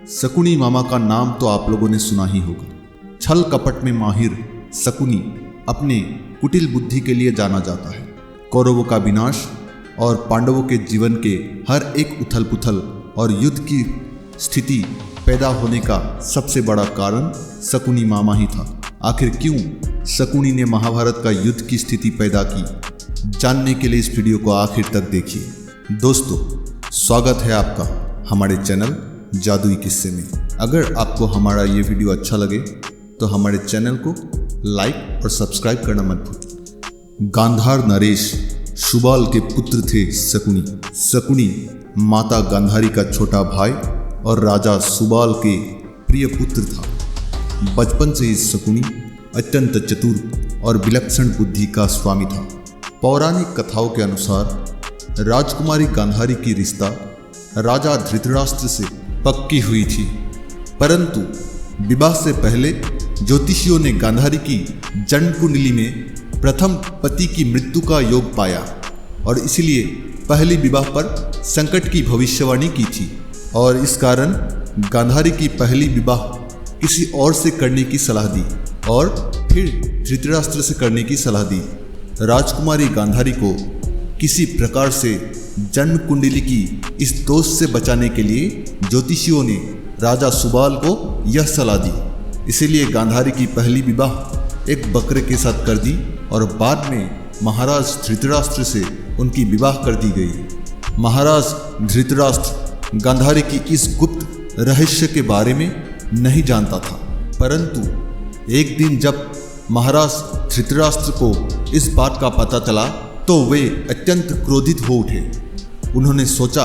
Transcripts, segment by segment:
शकुनी मामा का नाम तो आप लोगों ने सुना ही होगा। छल कपट में माहिर शकुनी अपने कुटिल बुद्धि के लिए जाना जाता है। कौरवों का विनाश और पांडवों के जीवन के हर एक उथल पुथल और युद्ध की स्थिति पैदा होने का सबसे बड़ा कारण शकुनी मामा ही था। आखिर क्यों शकुनी ने महाभारत का युद्ध की स्थिति पैदा की, जानने के लिए इस वीडियो को आखिर तक देखिए। दोस्तों, स्वागत है आपका हमारे चैनल जादुई किस्से में। अगर आपको हमारा ये वीडियो अच्छा लगे तो हमारे चैनल को लाइक और सब्सक्राइब करना मत भूलिए। गांधार नरेश सुबाल के पुत्र थे शकुनी। शकुनी माता गांधारी का छोटा भाई और राजा सुबाल के प्रिय पुत्र था। बचपन से ही शकुनी अत्यंत चतुर और विलक्षण बुद्धि का स्वामी था। पौराणिक कथाओं के अनुसार राजकुमारी गांधारी की रिश्ता राजा धृतराष्ट्र से पक्की हुई थी, परंतु विवाह से पहले ज्योतिषियों ने गांधारी की जन्म कुंडली में प्रथम पति की मृत्यु का योग पाया और इसलिए पहले विवाह पर संकट की भविष्यवाणी की थी और इस कारण गांधारी की पहली विवाह किसी और से करने की सलाह दी और फिर धृतराष्ट्र से करने की सलाह दी। राजकुमारी गांधारी को किसी प्रकार से जन्म कुंडली की इस दोष से बचाने के लिए ज्योतिषियों ने राजा सुबाल को यह सलाह दी। इसीलिए गांधारी की पहली विवाह एक बकरे के साथ कर दी और बाद में महाराज धृतराष्ट्र से उनकी विवाह कर दी गई। महाराज धृतराष्ट्र गांधारी की इस गुप्त रहस्य के बारे में नहीं जानता था, परंतु एक दिन जब महाराज धृतराष्ट्र को इस बात का पता चला तो वे अत्यंत क्रोधित हो उठे। उन्होंने सोचा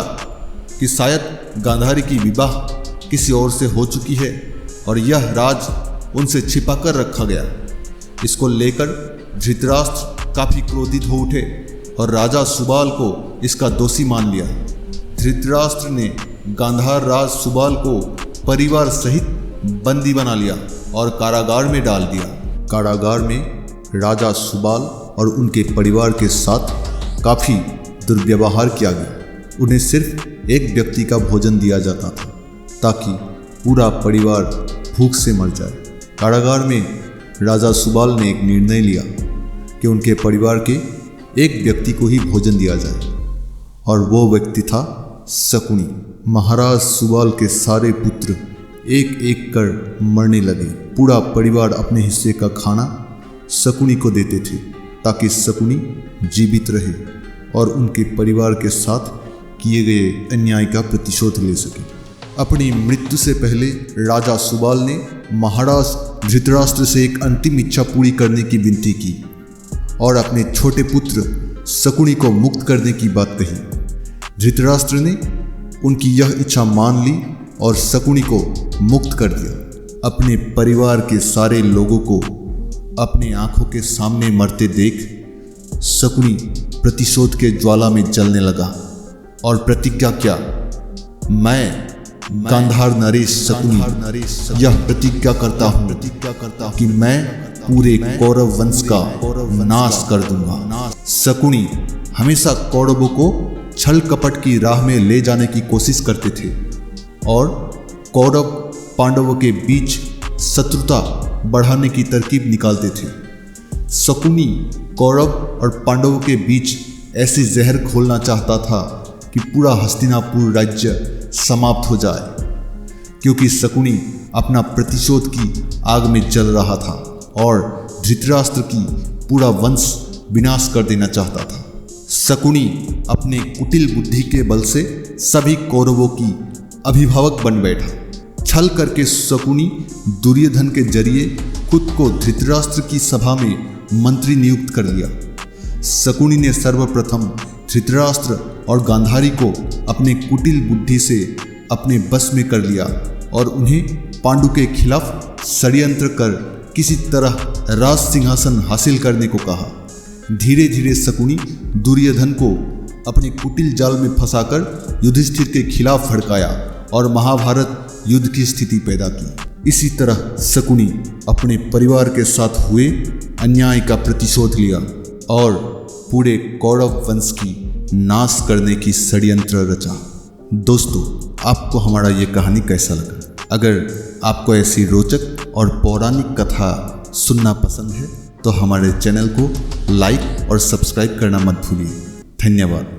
कि शायद गांधारी की विवाह किसी और से हो चुकी है और यह राज उनसे छिपाकर रखा गया। इसको लेकर धृतराष्ट्र काफी क्रोधित हो उठे और राजा सुबाल को इसका दोषी मान लिया। धृतराष्ट्र ने गांधार राज सुबाल को परिवार सहित बंदी बना लिया और कारागार में डाल दिया। कारागार में राजा सुबाल और उनके परिवार के साथ काफी दुर्व्यवहार किया गया। उन्हें सिर्फ एक व्यक्ति का भोजन दिया जाता था ताकि पूरा परिवार भूख से मर जाए। कारागार में राजा सुबाल ने एक निर्णय लिया कि उनके परिवार के एक व्यक्ति को ही भोजन दिया जाए और वो व्यक्ति था शकुनी। महाराज सुबाल के सारे पुत्र एक एक कर मरने लगे। पूरा परिवार अपने हिस्से का खाना शकुनी को देते थे ताकि शकुनी जीवित रहे और उनके परिवार के साथ किए गए अन्याय का प्रतिशोध ले सके। अपनी मृत्यु से पहले राजा सुबाल ने महाराज धृतराष्ट्र से एक अंतिम इच्छा पूरी करने की विनती की और अपने छोटे पुत्र शकुनी को मुक्त करने की बात कही। धृतराष्ट्र ने उनकी यह इच्छा मान ली और शकुनी को मुक्त कर दिया। अपने परिवार के सारे लोगों को अपने आंखों के सामने मरते देख शकुनी प्रतिशोध के ज्वाला में जलने लगा और प्रतिज्ञा किया, मैं गांधार नरेश शकुनी यह प्रतिज्ञा करता हूँ कि मैं पूरे कौरव वंश का नाश कर दूंगा। शकुनी हमेशा कौरवों को छल कपट की राह में ले जाने की कोशिश करते थे और कौरव पांडवों के बीच शत्रुता बढ़ाने की तरकीब निकालते थे। शकुनी कौरव और पांडवों के बीच ऐसी जहर घोलना चाहता था कि पूरा हस्तिनापुर राज्य समाप्त हो जाए, क्योंकि शकुनी अपना प्रतिशोध की आग में जल रहा था और धृतराष्ट्र की पूरा वंश विनाश कर देना चाहता था। शकुनी अपने कुटिल बुद्धि के बल से सभी कौरवों की अभिभावक बन बैठा। छल करके शकुनी दुर्योधन के जरिए खुद को धृतराष्ट्र की सभा में मंत्री नियुक्त कर लिया। शकुनी ने सर्वप्रथम धृतराष्ट्र और गांधारी को अपने कुटिल बुद्धि से अपने बस में कर लिया और उन्हें पांडु के खिलाफ षड्यंत्र कर किसी तरह राज सिंहासन हासिल करने को कहा। धीरे धीरे शकुनी दुर्योधन को अपने कुटिल जाल में फंसाकर युधिष्ठिर के खिलाफ भड़काया और महाभारत युद्ध की स्थिति पैदा की। इसी तरह शकुनी अपने परिवार के साथ हुए अन्याय का प्रतिशोध लिया और पूरे कौरव वंश की नाश करने की षड्यंत्र रचा। दोस्तों, आपको हमारा ये कहानी कैसा लगा? अगर आपको ऐसी रोचक और पौराणिक कथा सुनना पसंद है तो हमारे चैनल को लाइक और सब्सक्राइब करना मत भूलिए। धन्यवाद।